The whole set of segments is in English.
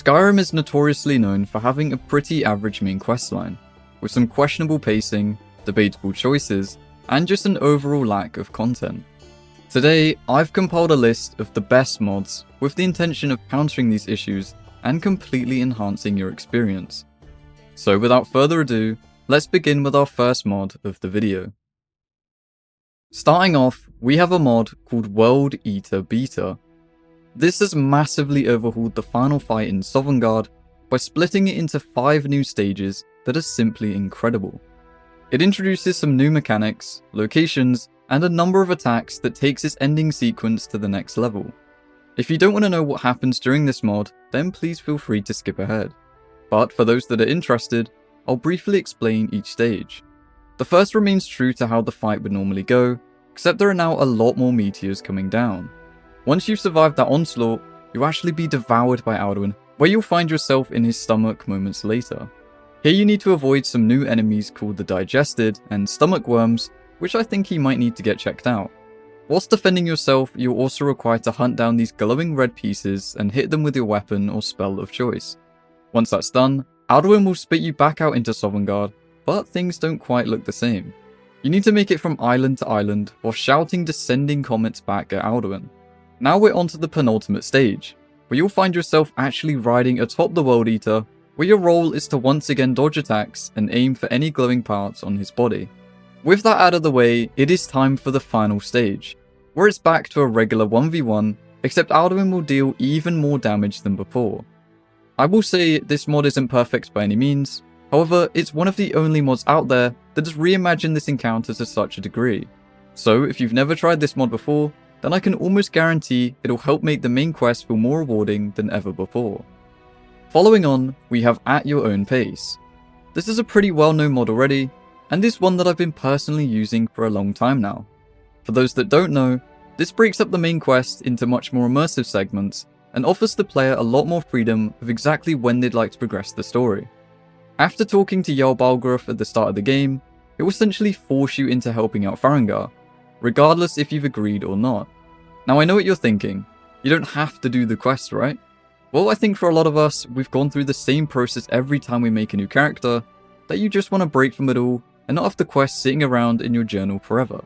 Skyrim is notoriously known for having a pretty average main questline, with some questionable pacing, debatable choices, and just an overall lack of content. Today, I've compiled a list of the best mods with the intention of countering these issues and completely enhancing your experience. So without further ado, let's begin with our first mod of the video. Starting off, we have a mod called World Eater Beta. This has massively overhauled the final fight in Sovngarde by splitting it into 5 new stages that are simply incredible. It introduces some new mechanics, locations, and a number of attacks that takes its ending sequence to the next level. If you don't want to know what happens during this mod, then please feel free to skip ahead. But for those that are interested, I'll briefly explain each stage. The first remains true to how the fight would normally go, except there are now a lot more meteors coming down. Once you've survived that onslaught, you'll actually be devoured by Alduin, where you'll find yourself in his stomach moments later. Here you need to avoid some new enemies called the Digested and Stomach Worms, which I think he might need to get checked out. Whilst defending yourself, you'll also require to hunt down these glowing red pieces and hit them with your weapon or spell of choice. Once that's done, Alduin will spit you back out into Sovngarde, but things don't quite look the same. You need to make it from island to island while shouting descending comments back at Alduin. Now we're on to the penultimate stage, where you'll find yourself actually riding atop the World Eater, where your role is to once again dodge attacks and aim for any glowing parts on his body. With that out of the way, it is time for the final stage, where it's back to a regular 1v1, except Alduin will deal even more damage than before. I will say this mod isn't perfect by any means, however it's one of the only mods out there that has reimagined this encounter to such a degree. So if you've never tried this mod before, then I can almost guarantee it'll help make the main quest feel more rewarding than ever before. Following on, we have At Your Own Pace. This is a pretty well known mod already, and is one that I've been personally using for a long time now. For those that don't know, this breaks up the main quest into much more immersive segments, and offers the player a lot more freedom of exactly when they'd like to progress the story. After talking to Jarl Balgruuf at the start of the game, it will essentially force you into helping out Hrothgar, regardless if you've agreed or not. Now I know what you're thinking, you don't have to do the quest, right? Well, I think for a lot of us, we've gone through the same process every time we make a new character, that you just want to break from it all and not have the quest sitting around in your journal forever.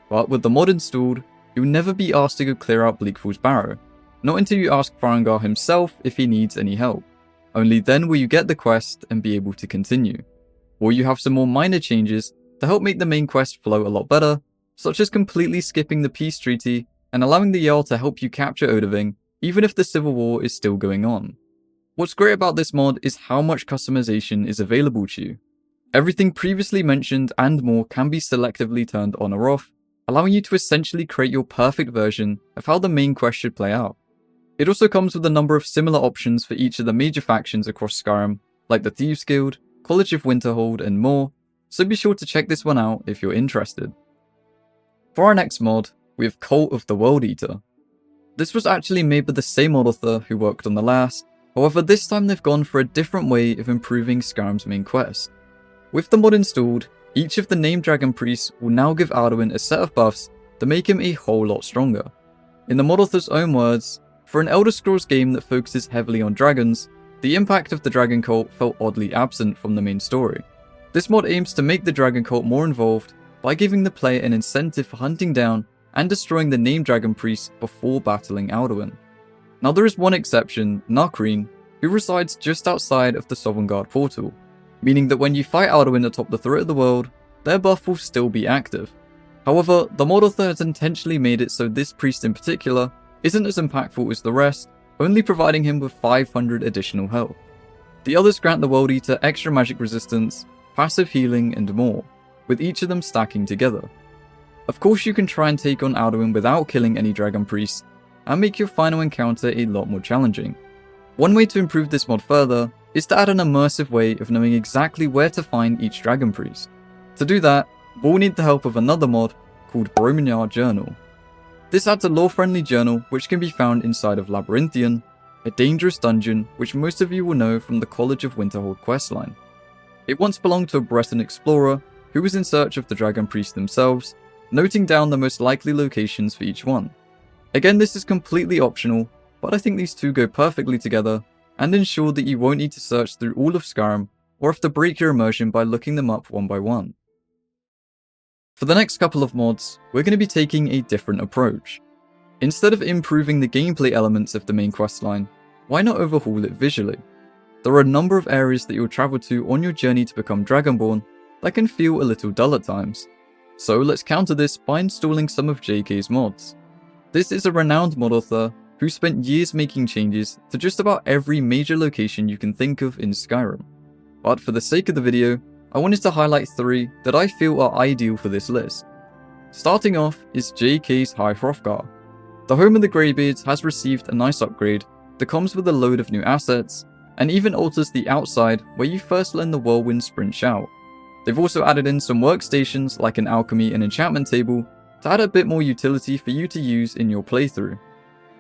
But with the mod installed, you'll never be asked to go clear out Bleakfall's Barrow, not until you ask Hrothgar himself if he needs any help. Only then will you get the quest and be able to continue. Or you have some more minor changes to help make the main quest flow a lot better, such as completely skipping the peace treaty and allowing the Jarl to help you capture Odahviing, even if the civil war is still going on. What's great about this mod is how much customization is available to you. Everything previously mentioned and more can be selectively turned on or off, allowing you to essentially create your perfect version of how the main quest should play out. It also comes with a number of similar options for each of the major factions across Skyrim, like the Thieves Guild, College of Winterhold, and more, so be sure to check this one out if you're interested. For our next mod, we have Cult of the World Eater. This was actually made by the same mod author who worked on the last, however this time they've gone for a different way of improving Skyrim's main quest. With the mod installed, each of the named dragon priests will now give Alduin a set of buffs that make him a whole lot stronger. In the mod author's own words, for an Elder Scrolls game that focuses heavily on dragons, the impact of the dragon cult felt oddly absent from the main story. This mod aims to make the dragon cult more involved by giving the player an incentive for hunting down and destroying the named dragon priests before battling Alduin. Now there is one exception, Narkreen, who resides just outside of the Sovngarde portal, meaning that when you fight Alduin atop the throat of the world, their buff will still be active. However, the mod author has intentionally made it so this priest in particular isn't as impactful as the rest, only providing him with 500 additional health. The others grant the World Eater extra magic resistance, passive healing, and more, with each of them stacking together. Of course you can try and take on Alduin without killing any dragon priests, and make your final encounter a lot more challenging. One way to improve this mod further is to add an immersive way of knowing exactly where to find each dragon priest. To do that, we'll need the help of another mod called Brominyar Journal. This adds a lore-friendly journal which can be found inside of Labyrinthian, a dangerous dungeon which most of you will know from the College of Winterhold questline. It once belonged to a Breton explorer who was in search of the dragon priests themselves, noting down the most likely locations for each one. Again, this is completely optional, but I think these two go perfectly together, and ensure that you won't need to search through all of Skyrim or have to break your immersion by looking them up one by one. For the next couple of mods, we're going to be taking a different approach. Instead of improving the gameplay elements of the main questline, why not overhaul it visually? There are a number of areas that you'll travel to on your journey to become Dragonborn that can feel a little dull at times. So let's counter this by installing some of JK's mods. This is a renowned mod author who spent years making changes to just about every major location you can think of in Skyrim. But for the sake of the video, I wanted to highlight 3 that I feel are ideal for this list. Starting off is JK's High Hrothgar. The home of the Greybeards has received a nice upgrade that comes with a load of new assets, and even alters the outside where you first learn the Whirlwind Sprint Shout. They've also added in some workstations like an alchemy and enchantment table to add a bit more utility for you to use in your playthrough.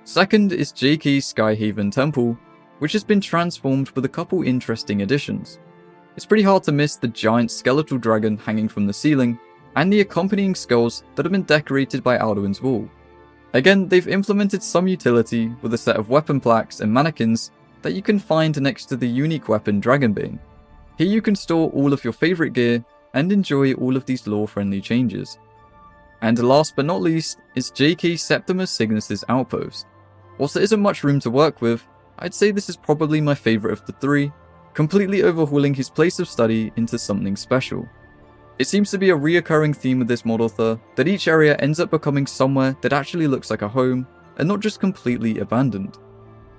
Second is JK's Skyhaven Temple, which has been transformed with a couple interesting additions. It's pretty hard to miss the giant skeletal dragon hanging from the ceiling, and the accompanying skulls that have been decorated by Alduin's wall. Again, they've implemented some utility with a set of weapon plaques and mannequins that you can find next to the unique weapon Dragonbane. Here you can store all of your favourite gear and enjoy all of these lore-friendly changes. And last but not least is JK Septimus Signus' Outpost. Whilst there isn't much room to work with, I'd say this is probably my favourite of the 3, completely overhauling his place of study into something special. It seems to be a reoccurring theme with this mod author that each area ends up becoming somewhere that actually looks like a home and not just completely abandoned.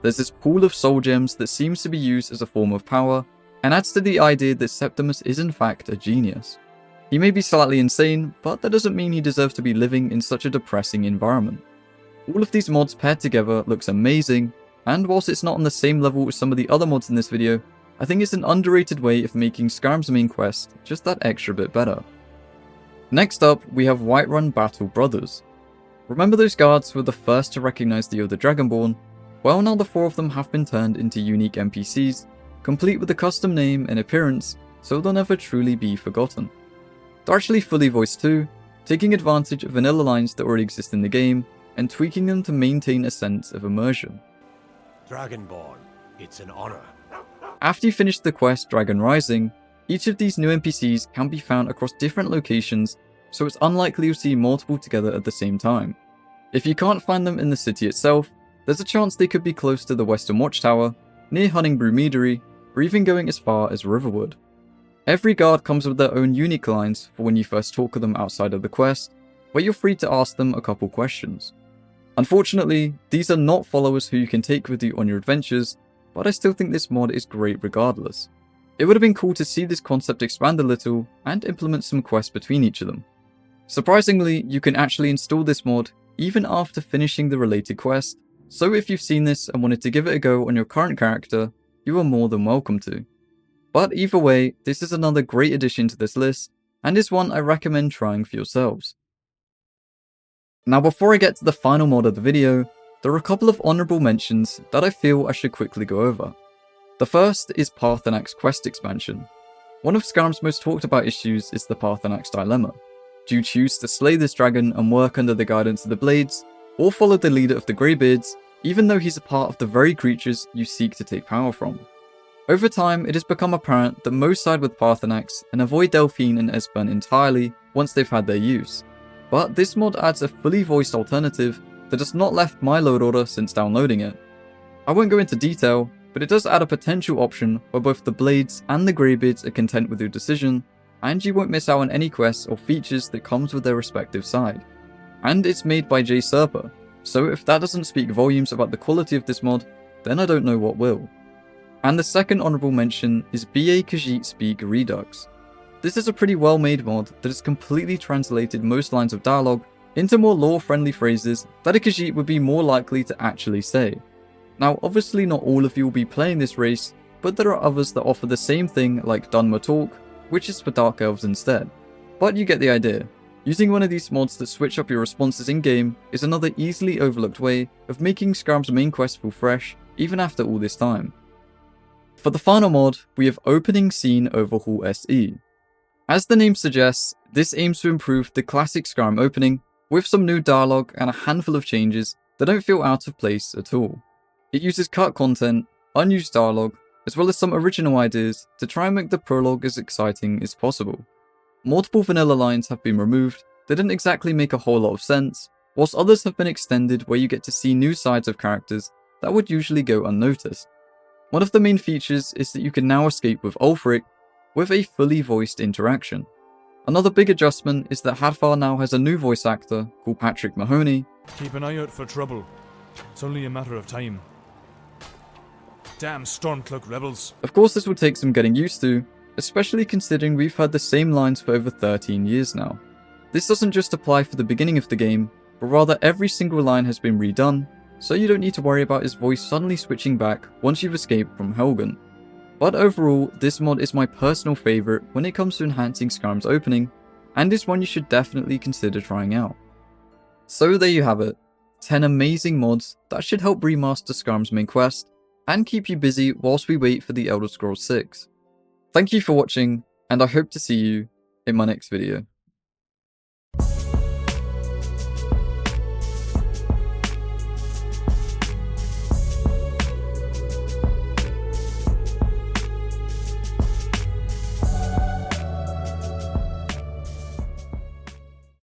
There's this pool of soul gems that seems to be used as a form of power and adds to the idea that Septimus is in fact a genius. He may be slightly insane, but that doesn't mean he deserves to be living in such a depressing environment. All of these mods paired together looks amazing, and whilst it's not on the same level as some of the other mods in this video, I think it's an underrated way of making Skyrim's main quest just that extra bit better. Next up, we have Whiterun Battle Brothers. Remember those guards who were the first to recognize the other Dragonborn? Well, now the 4 of them have been turned into unique NPCs, complete with a custom name and appearance, so they'll never truly be forgotten. They're actually fully voiced too, taking advantage of vanilla lines that already exist in the game, and tweaking them to maintain a sense of immersion. Dragonborn, it's an honor. After you finish the quest Dragon Rising, each of these new NPCs can be found across different locations, so it's unlikely you'll see multiple together at the same time. If you can't find them in the city itself, there's a chance they could be close to the Western Watchtower, near Hunningbrew Meadery, or even going as far as Riverwood. Every guard comes with their own unique lines for when you first talk to them outside of the quest, where you're free to ask them a couple questions. Unfortunately, these are not followers who you can take with you on your adventures, but I still think this mod is great regardless. It would have been cool to see this concept expand a little and implement some quests between each of them. Surprisingly, you can actually install this mod even after finishing the related quest, so if you've seen this and wanted to give it a go on your current character, you are more than welcome to. But either way, this is another great addition to this list, and is one I recommend trying for yourselves. Now before I get to the final mod of the video, there are a couple of honourable mentions that I feel I should quickly go over. The first is Paarthurnax quest expansion. One of Skyrim's most talked about issues is the Paarthurnax dilemma. Do you choose to slay this dragon and work under the guidance of the Blades, or follow the leader of the Greybeards, even though he's a part of the very creatures you seek to take power from? Over time, it has become apparent that most side with Paarthurnax and avoid Delphine and Esbern entirely once they've had their use. But this mod adds a fully voiced alternative that has not left my load order since downloading it. I won't go into detail, but it does add a potential option where both the Blades and the Greybeards are content with your decision, and you won't miss out on any quests or features that comes with their respective side. And it's made by J Serpa, so if that doesn't speak volumes about the quality of this mod, then I don't know what will. And the second honourable mention is BA Khajiit Speak Redux. This is a pretty well made mod that has completely translated most lines of dialogue into more lore-friendly phrases that a Khajiit would be more likely to actually say. Now obviously not all of you will be playing this race, but there are others that offer the same thing like Dunmer Talk, which is for Dark Elves instead. But you get the idea. Using one of these mods that switch up your responses in-game is another easily overlooked way of making Skyrim's main quest feel fresh, even after all this time. For the final mod, we have Opening Scene Overhaul SE. As the name suggests, this aims to improve the classic Skyrim opening, with some new dialogue and a handful of changes that don't feel out of place at all. It uses cut content, unused dialogue, as well as some original ideas to try and make the prologue as exciting as possible. Multiple vanilla lines have been removed that didn't exactly make a whole lot of sense, whilst others have been extended where you get to see new sides of characters that would usually go unnoticed. One of the main features is that you can now escape with Ulfric with a fully voiced interaction. Another big adjustment is that Hrothgar now has a new voice actor called Patrick Mahoney. Keep an eye out for trouble. It's only a matter of time. Damn Stormcloak rebels. Of course, this will take some getting used to, especially considering we've heard the same lines for over 13 years now. This doesn't just apply for the beginning of the game, but rather every single line has been redone, so you don't need to worry about his voice suddenly switching back once you've escaped from Helgen. But overall, this mod is my personal favourite when it comes to enhancing Skyrim's opening, and is one you should definitely consider trying out. So there you have it, 10 amazing mods that should help remaster Skyrim's main quest, and keep you busy whilst we wait for the Elder Scrolls 6. Thank you for watching, and I hope to see you in my next video.